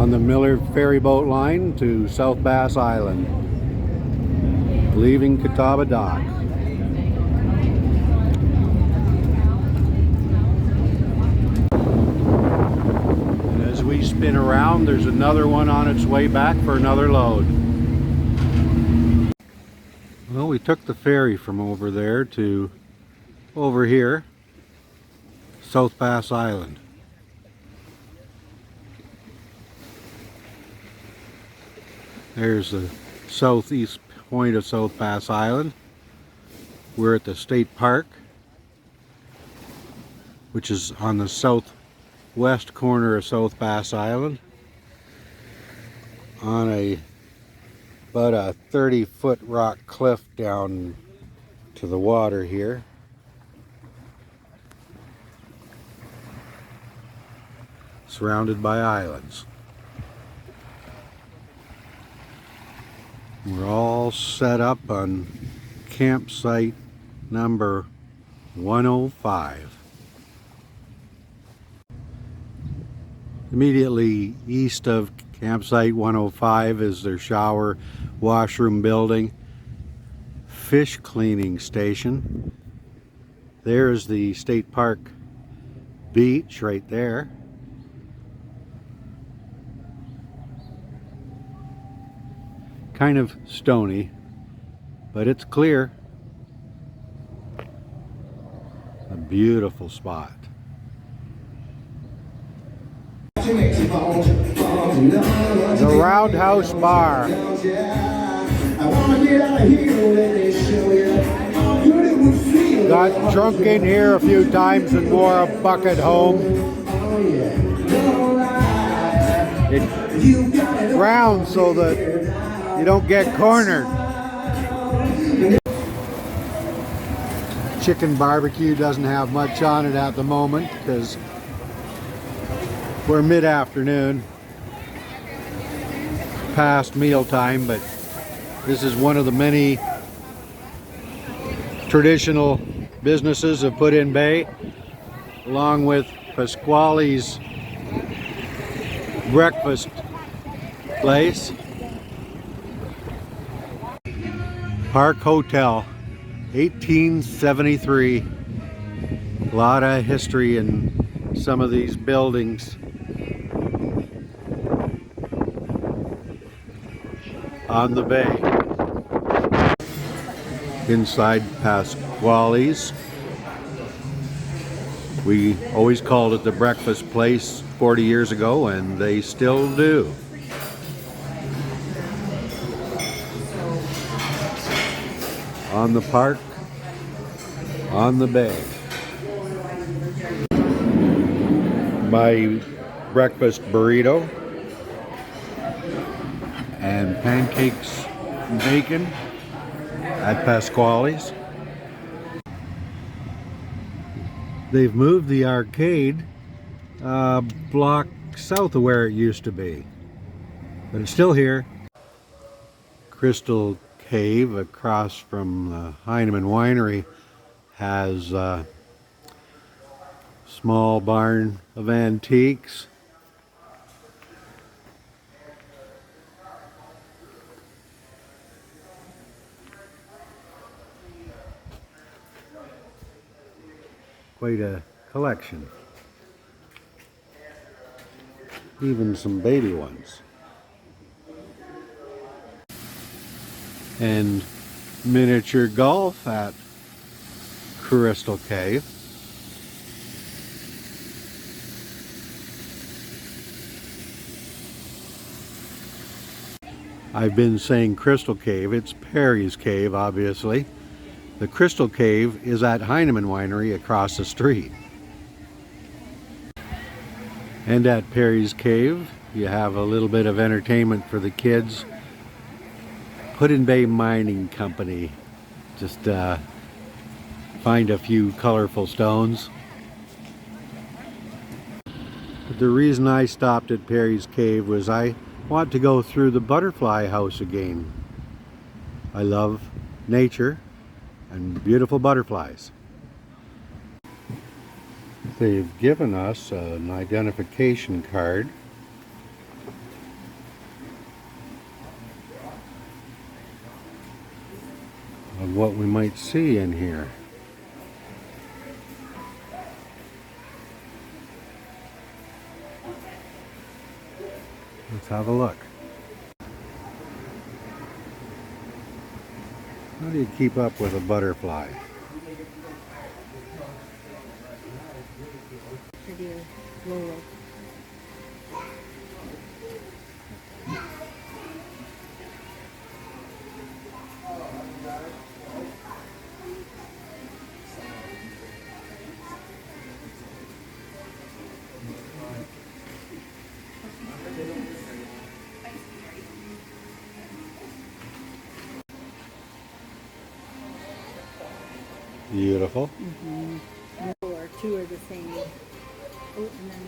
on the Miller ferry boat line to South Bass Island, leaving Catawba Dock. And as we spin around, there's another one on its way back for another load. Well, we took the ferry from over there to over here, South Bass Island. There's the southeast point of South Bass Island. We're at the state park, which is on the southwest corner of South Bass Island, on about a 30-foot rock cliff down to the water here. Surrounded by islands. We're all set up on campsite number 105. Immediately east of campsite 105 is their shower washroom building, fish cleaning station. There's the state park beach right there. Kind of stony, but it's clear. A beautiful spot. The Roundhouse Bar. Got drunk in here a few times and wore a bucket home. It rounds so that you don't get cornered. Chicken barbecue doesn't have much on it at the moment because we're mid-afternoon, past mealtime, but this is one of the many traditional businesses of Put-in-Bay, along with Pasquale's breakfast place. Park Hotel, 1873. A lot of history in some of these buildings. On the bay. Inside Pasquale's. We always called it the breakfast place 40 years ago, and they still do. On the park, on the bay. My breakfast burrito and pancakes and bacon at Pasquale's. They've moved the arcade a block south of where it used to be, but it's still here. Crystal Cave across from the Heinemann Winery has a small barn of antiques. Quite a collection. Even some baby ones. And miniature golf at Crystal Cave. I've been saying Crystal Cave, it's Perry's Cave, obviously. The Crystal Cave is at Heinemann Winery across the street. And at Perry's Cave, you have a little bit of entertainment for the kids. Put-in-Bay Mining Company. Just find a few colorful stones. But the reason I stopped at Perry's Cave was I want to go through the butterfly house again. I love nature and beautiful butterflies. They've given us an identification card of what we might see in here. Let's have a look. How do you keep up with a butterfly? Beautiful. Or two are the same. Oh, and then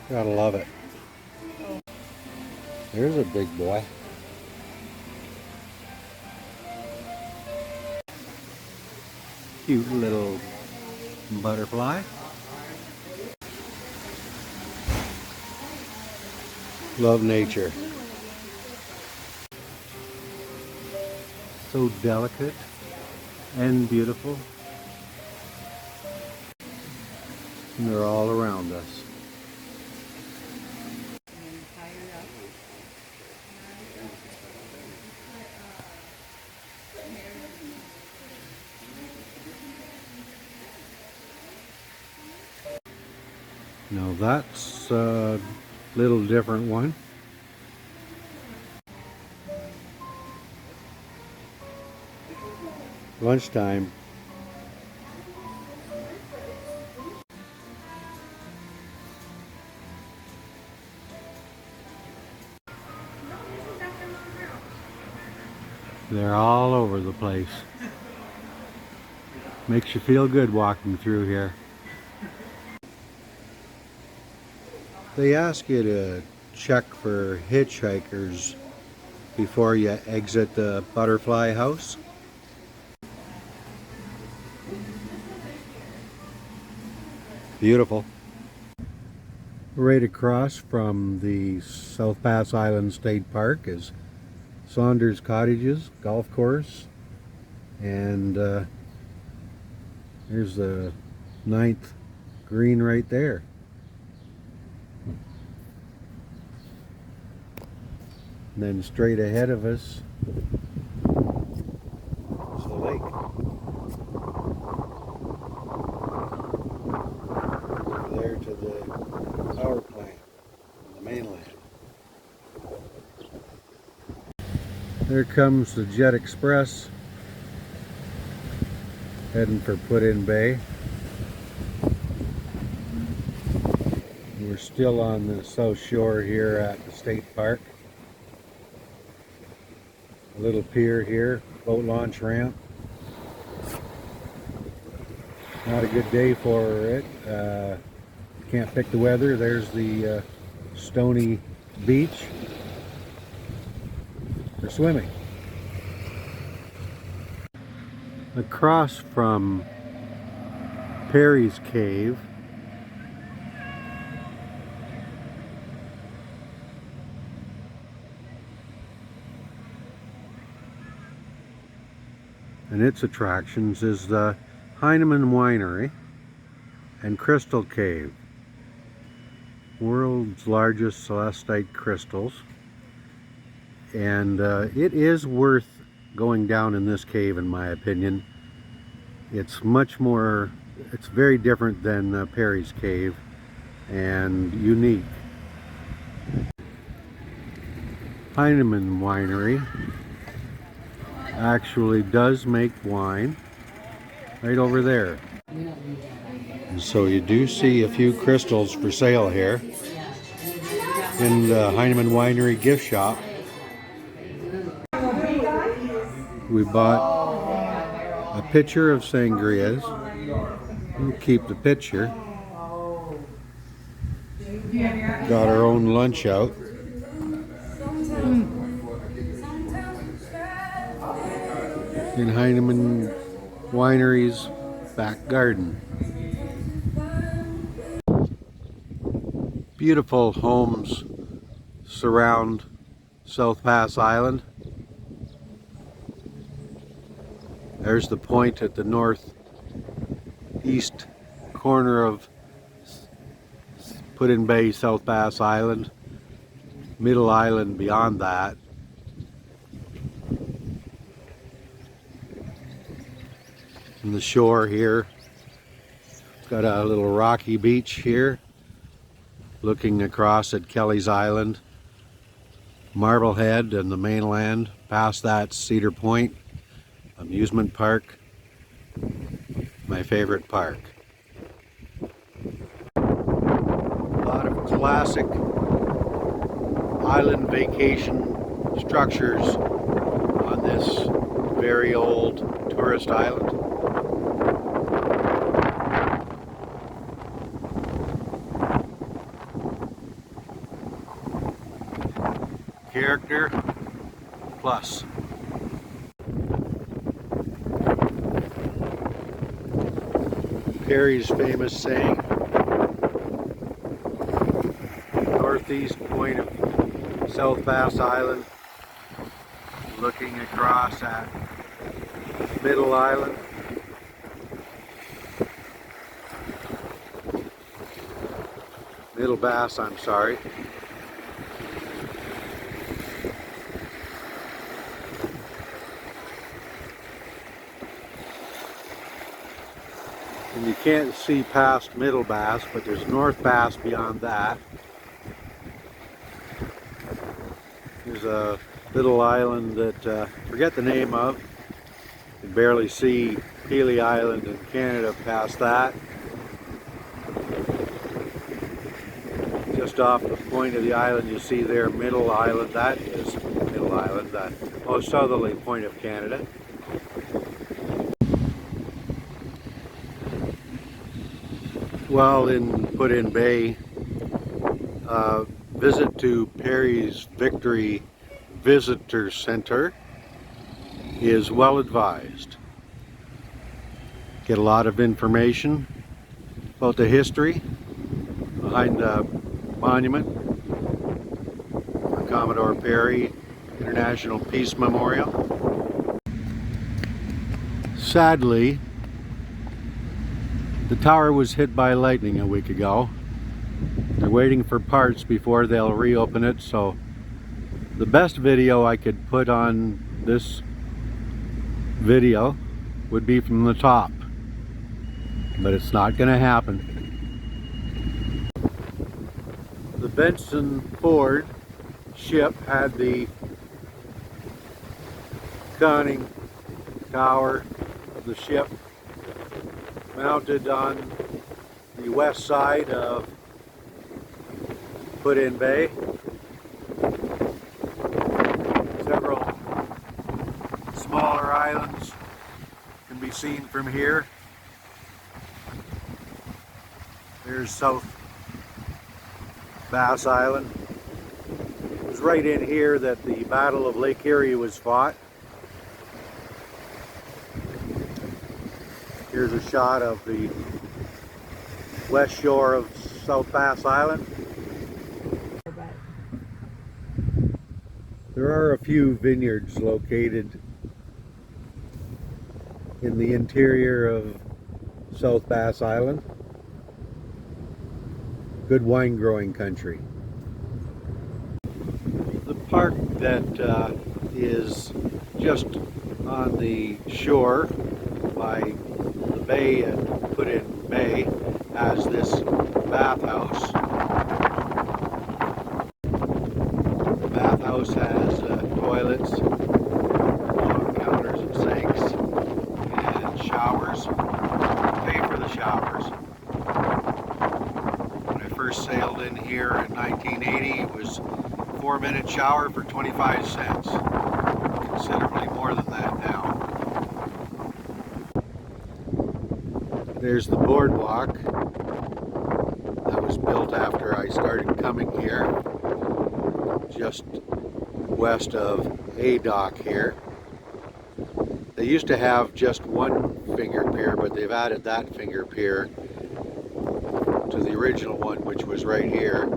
Gotta love it. There's a big boy. Cute little butterfly. Love nature. So delicate and beautiful. And they're all around us. Now that's a little different one. Lunchtime. They're all over the place. Makes you feel good walking through here. They ask you to check for hitchhikers before you exit the butterfly house. Beautiful. Right across from the South Pass Island State Park is Saunders Cottages golf course, and here's the 9th green right there. And then straight ahead of us is the lake. Over there to the power plant on the mainland. There comes the Jet Express heading for Put-in Bay. We're still on the south shore here at the state park. A little pier here, boat launch ramp. Not a good day for it. Can't pick the weather. There's the stony beach for swimming. Across from Perry's Cave and its attractions is the Heinemann Winery and Crystal Cave, world's largest celestite crystals. And it is worth going down in this cave, in my opinion. It's very different than Perry's Cave and unique. Heinemann Winery actually does make wine right over there. And so you do see a few crystals for sale here in the Heinemann Winery gift shop. We bought a pitcher of sangrias. We'll keep the pitcher. Got our own lunch out. In Heinemann Winery's back garden. Beautiful homes surround South Pass Island. There's the point at the northeast corner of Put-in-Bay, South Pass Island. Middle Island beyond that. And the shore here. It's got a little rocky beach here, looking across at Kelly's Island, Marblehead and the mainland. Past that, Cedar Point amusement park, my favorite park. A lot of classic island vacation structures on this very old tourist island. Character plus. Perry's famous saying, northeast point of South Pass Island, looking across at Middle Island. Middle Bass, I'm sorry. And you can't see past Middle Bass, but there's North Bass beyond that. There's a little island that forget the name of. You can barely see Pelee Island in Canada past that. Just off the point of the island you see there Middle Island. That is Middle Island, the most southerly point of Canada. While in Put-in-Bay, visit to Perry's Victory Visitor Center is well advised. Get a lot of information about the history behind the monument for Commodore Perry International Peace Memorial. Sadly, the tower was hit by lightning a week ago. They're waiting for parts before they'll reopen it, so the best video I could put on this video would be from the top, but it's not going to happen. The Benson Ford ship had the conning tower of the ship mounted on the west side of Put-in-Bay. Several smaller islands can be seen from here. There's South Bass Island. It was right in here that the Battle of Lake Erie was fought. Here's a shot of the west shore of South Pass Island. There are a few vineyards located in the interior of South Pass Island. Good wine growing country. The park that is just on the shore by the bay at Put-in-Bay has this bathhouse. The bathhouse has toilets, long counters and sinks, and showers. Pay for the showers. When I first sailed in here in 1980, it was a 4-minute shower for 25 cents. Considerably more than that now. There's the boardwalk that was built after I started coming here, just west of A Dock here. They used to have just one finger pier, but they've added that finger pier to the original one, which was right here.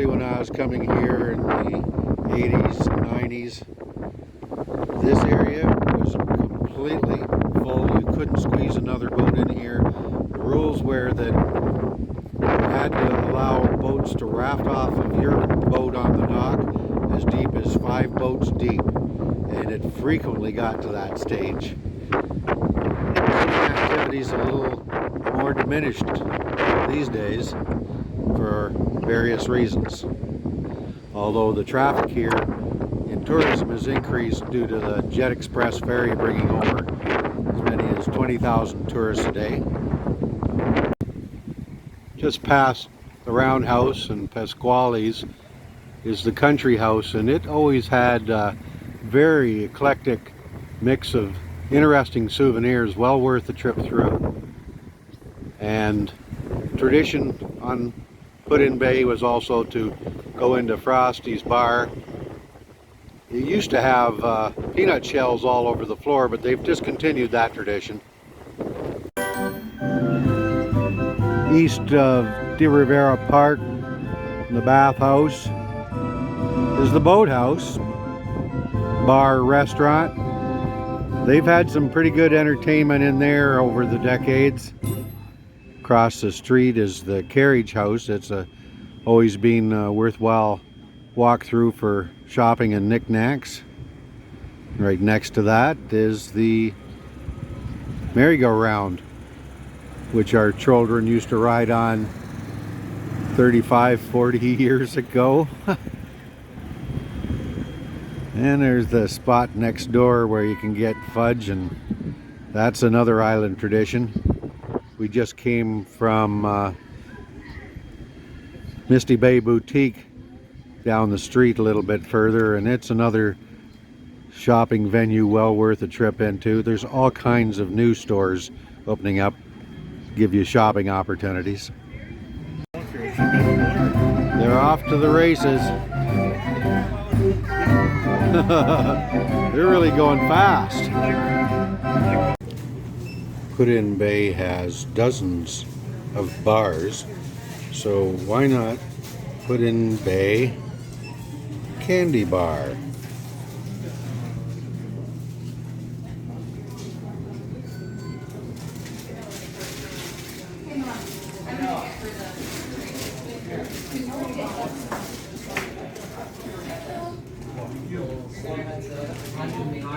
Originally, when I was coming here in the 80s, 90s, this area was completely full. You couldn't squeeze another boat in here. The rules were that you had to allow boats to raft off of your boat on the dock as deep as 5 boats deep, and it frequently got to that stage. Activities a little more diminished these days for various reasons. Although the traffic here in tourism has increased due to the Jet Express ferry bringing over as many as 20,000 tourists a day. Just past the Roundhouse and Pasquale's is the Country House, and it always had a very eclectic mix of interesting souvenirs, well worth the trip through. And tradition on Put-in Bay was also to go into Frosty's bar. It used to have peanut shells all over the floor, but they've discontinued that tradition. East of De Rivera Park, in the bathhouse, is the Boathouse bar restaurant. They've had some pretty good entertainment in there over the decades. Across the street is the Carriage House. It's always been a worthwhile walk through for shopping and knickknacks. Right next to that is the merry-go-round, which our children used to ride on 35-40 years ago. And there's the spot next door where you can get fudge, and that's another island tradition. We just came from Misty Bay Boutique down the street a little bit further, and it's another shopping venue well worth a trip into. There's all kinds of new stores opening up, give you shopping opportunities. They're off to the races. They're really going fast. Put-in Bay has dozens of bars, so why not Put-in Bay Candy Bar?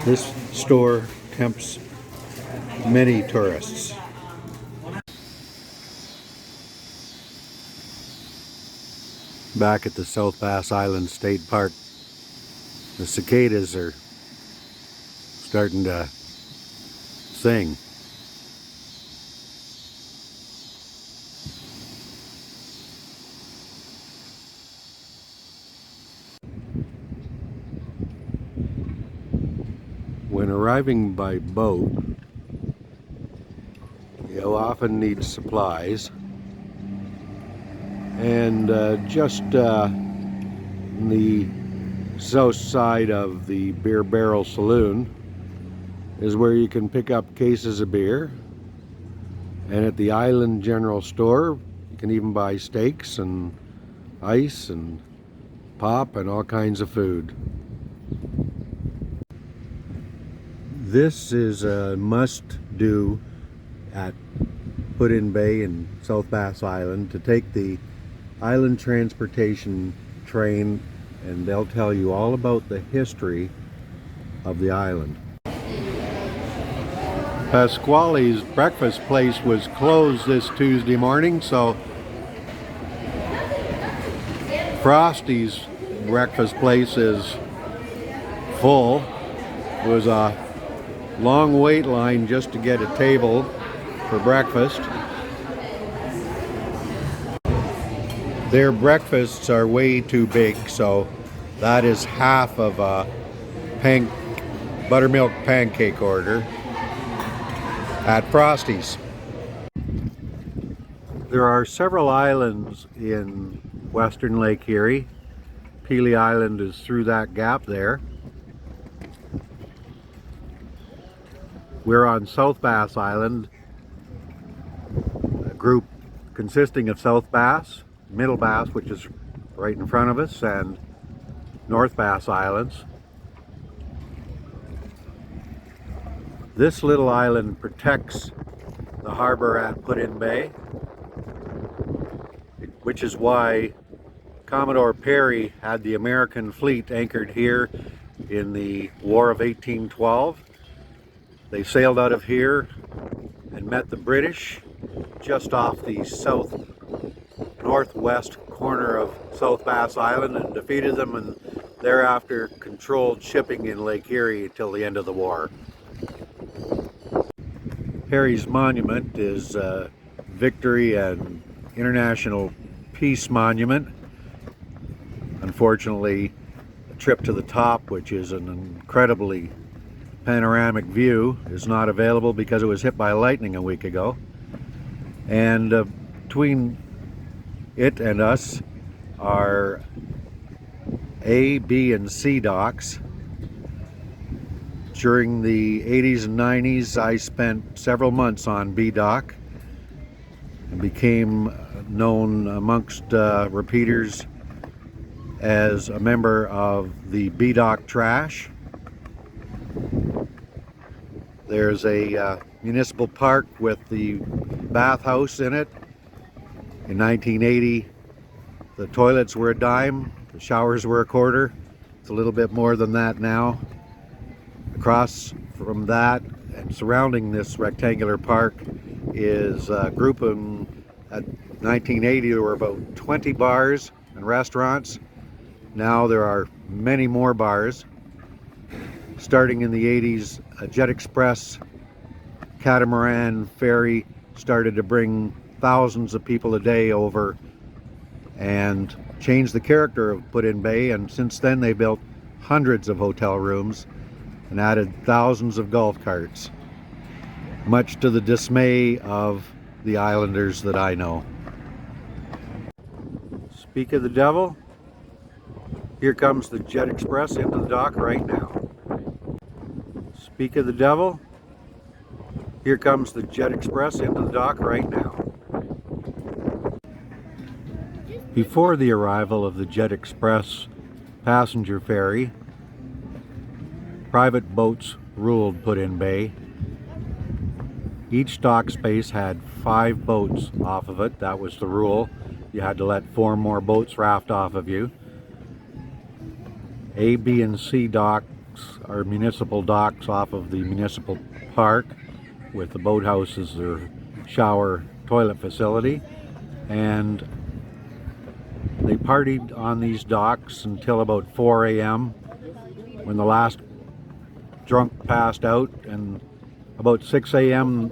This store tempts many tourists. Back at the South Pass Island State Park, the cicadas are starting to sing. When arriving by boat, you'll often need supplies, and just on the south side of the Beer Barrel Saloon is where you can pick up cases of beer, and at the Island General Store you can even buy steaks and ice and pop and all kinds of food. This is a must-do at Put-in Bay and South Pass Island, to take the island transportation train, and they'll tell you all about the history of the island. Pasquale's breakfast place was closed this Tuesday morning, so Frosty's breakfast place is full. It was a long wait line just to get a table for breakfast. Their breakfasts are way too big, so that is half of a buttermilk pancake order at Frosty's. There are several islands in western Lake Erie. Pelee Island is through that gap there. We're on South Bass Island, a group consisting of South Bass, Middle Bass, which is right in front of us, and North Bass Islands. This little island protects the harbor at Put-in-Bay, which is why Commodore Perry had the American fleet anchored here in the War of 1812. They sailed out of here and met the British just off the northwest corner of South Bass Island and defeated them, and thereafter controlled shipping in Lake Erie until the end of the war. Perry's monument is a Victory and International Peace Monument. Unfortunately, a trip to the top, which is an incredibly panoramic view, is not available because it was hit by lightning a week ago. And between it and us are A, B, and C docks. During the 80s and 90s, I spent several months on B dock and became known amongst repeaters as a member of the B dock trash. There's a municipal park with the bathhouse in it. In 1980, the toilets were a dime, the showers were a quarter. It's a little bit more than that now. Across from that and surrounding this rectangular park is a group of, at 1980 there were about 20 bars and restaurants. Now there are many more bars. Starting in the 80s, a Jet Express catamaran ferry started to bring thousands of people a day over and changed the character of Put-in-Bay, and since then they built hundreds of hotel rooms and added thousands of golf carts, much to the dismay of the islanders that I know. Speak of the devil, here comes the Jet Express into the dock right now. Speak of the devil, here comes the Jet Express into the dock right now. Before the arrival of the Jet Express passenger ferry, private boats ruled Put-in-Bay. Each dock space had 5 boats off of it. That was the rule. You had to let 4 more boats raft off of you. A, B, and C docks are municipal docks off of the municipal park, with the boathouse as their shower toilet facility. And they partied on these docks until about 4 a.m. when the last drunk passed out, and about 6 a.m.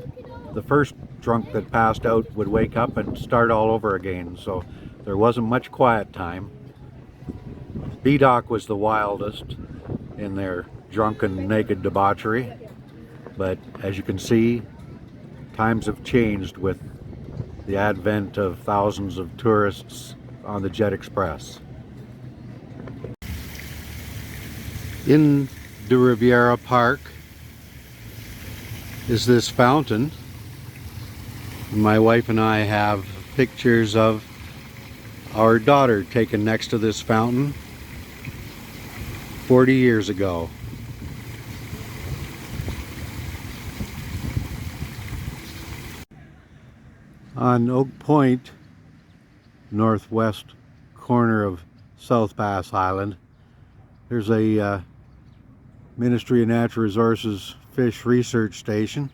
the first drunk that passed out would wake up and start all over again, so there wasn't much quiet time. B dock was the wildest in their drunken, naked debauchery, but as you can see, times have changed with the advent of thousands of tourists on the Jet Express. In the Riviera Park is this fountain. My wife and I have pictures of our daughter taken next to this fountain 40 years ago. On Oak Point, northwest corner of South Bass Island, there's a Ministry of Natural Resources fish research station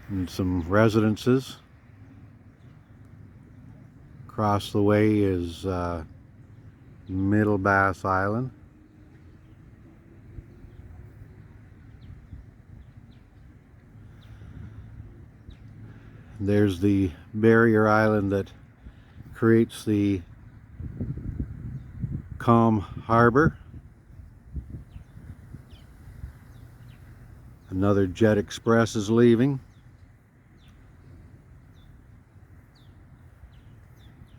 and some residences. Across the way is Middle Bass Island. There's the barrier island that creates the calm harbor. Another Jet Express is leaving.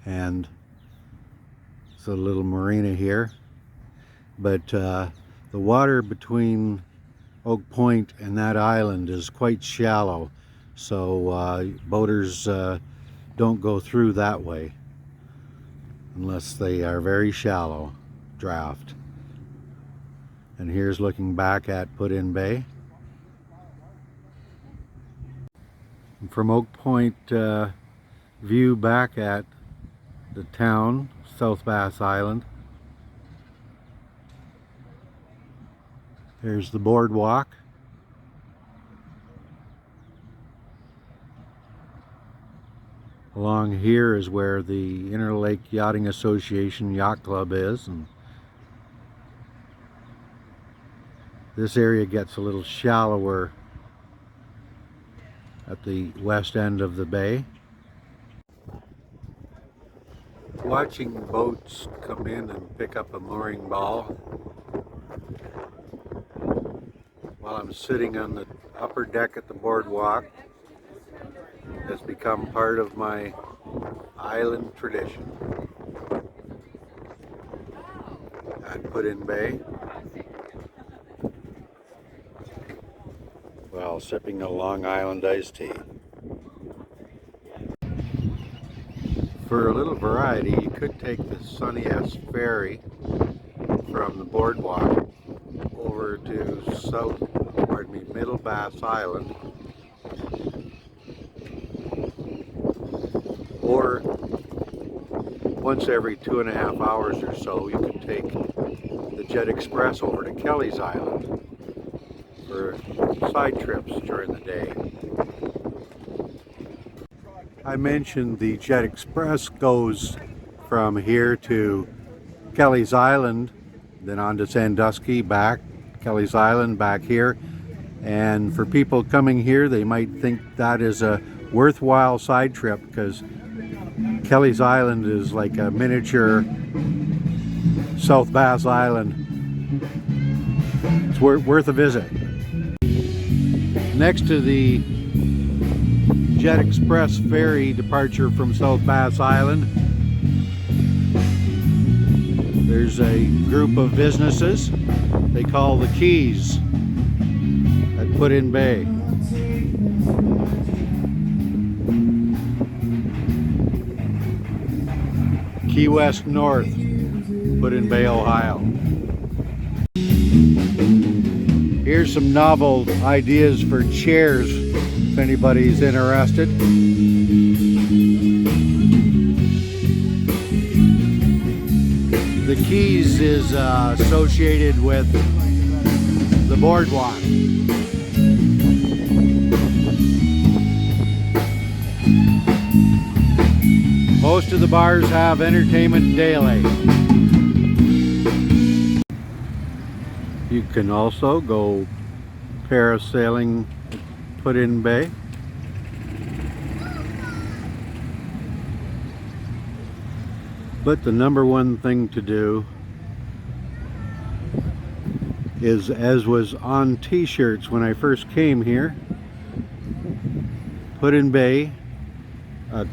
And it's a little marina here. But the water between Oak Point and that island is quite shallow, so boaters don't go through that way. unless they are very shallow draft. And here's looking back at Put-in Bay. And from Oak Point, view back at the town, South Bass Island. There's the boardwalk. Along here is where the Interlake Yachting Association Yacht Club is, and this area gets a little shallower at the west end of the bay. Watching boats come in and pick up a mooring ball while I'm sitting on the upper deck at the boardwalk has become part of my island tradition at Put-in Bay, while sipping a Long Island iced tea. For a little variety, you could take the Sunny S ferry from the boardwalk over to Middle Bass Island, or once every 2.5 hours or so you can take the Jet Express over to Kelly's Island for side trips during the day. I mentioned the Jet Express goes from here to Kelly's Island, then on to Sandusky, back Kelly's Island, back here. And for people coming here, they might think that is a worthwhile side trip, because Kelly's Island is like a miniature South Bass Island. It's worth a visit. Next to the Jet Express ferry departure from South Bass Island, there's a group of businesses they call the Keys at Put-in Bay. Key West North, Put-in Bay, Ohio. Here's some novel ideas for chairs if anybody's interested. The Keys is associated with the boardwalk. Most of the bars have entertainment daily. You can also go parasailing at Put-in Bay. But the number one thing to do is, as was on t-shirts when I first came here, Put-in Bay, a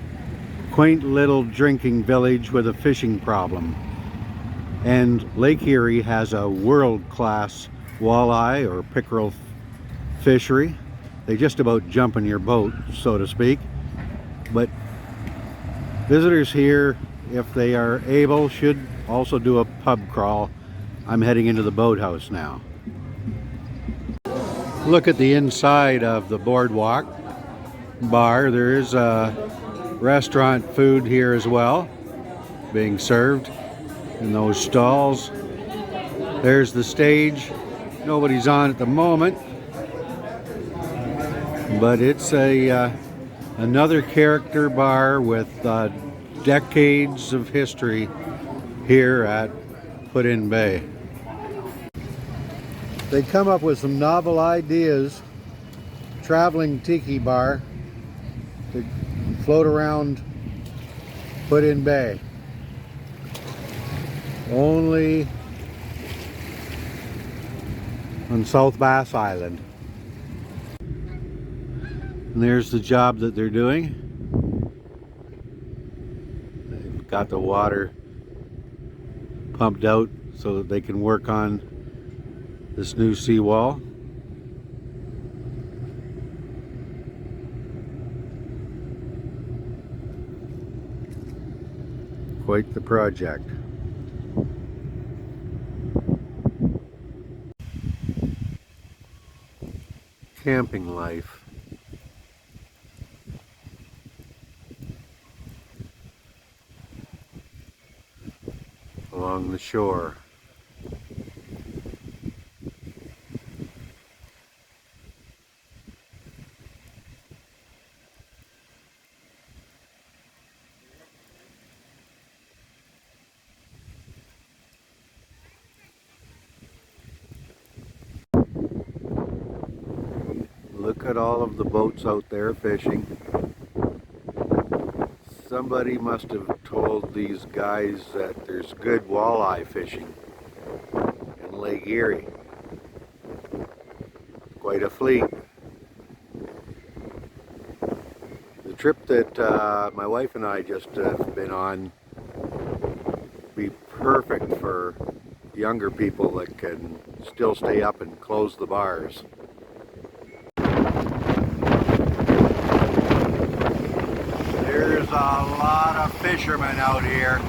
quaint little drinking village with a fishing problem. And Lake Erie has a world-class walleye or pickerel fishery. They just about jump in your boat, so to speak. But visitors here, if they are able, should also do a pub crawl. I'm heading into the boathouse now. Look at the inside of the boardwalk bar. There is restaurant food here as well, being served in those stalls. There's the stage. Nobody's on at the moment, but it's another character bar with decades of history here at Put-in Bay. They come up with some novel ideas. Traveling tiki bar to float around Put-in Bay. Only on South Bass Island. And there's the job that they're doing. They've got the water pumped out so that they can work on this new seawall. Of quite the project. Camping life. Along the shore. Look at all of the boats out there fishing. Somebody must have told these guys that there's good walleye fishing in Lake Erie. Quite a fleet. The trip that my wife and I just have been on be perfect for younger people that can still stay up and close the bars. There's a lot of fishermen out here.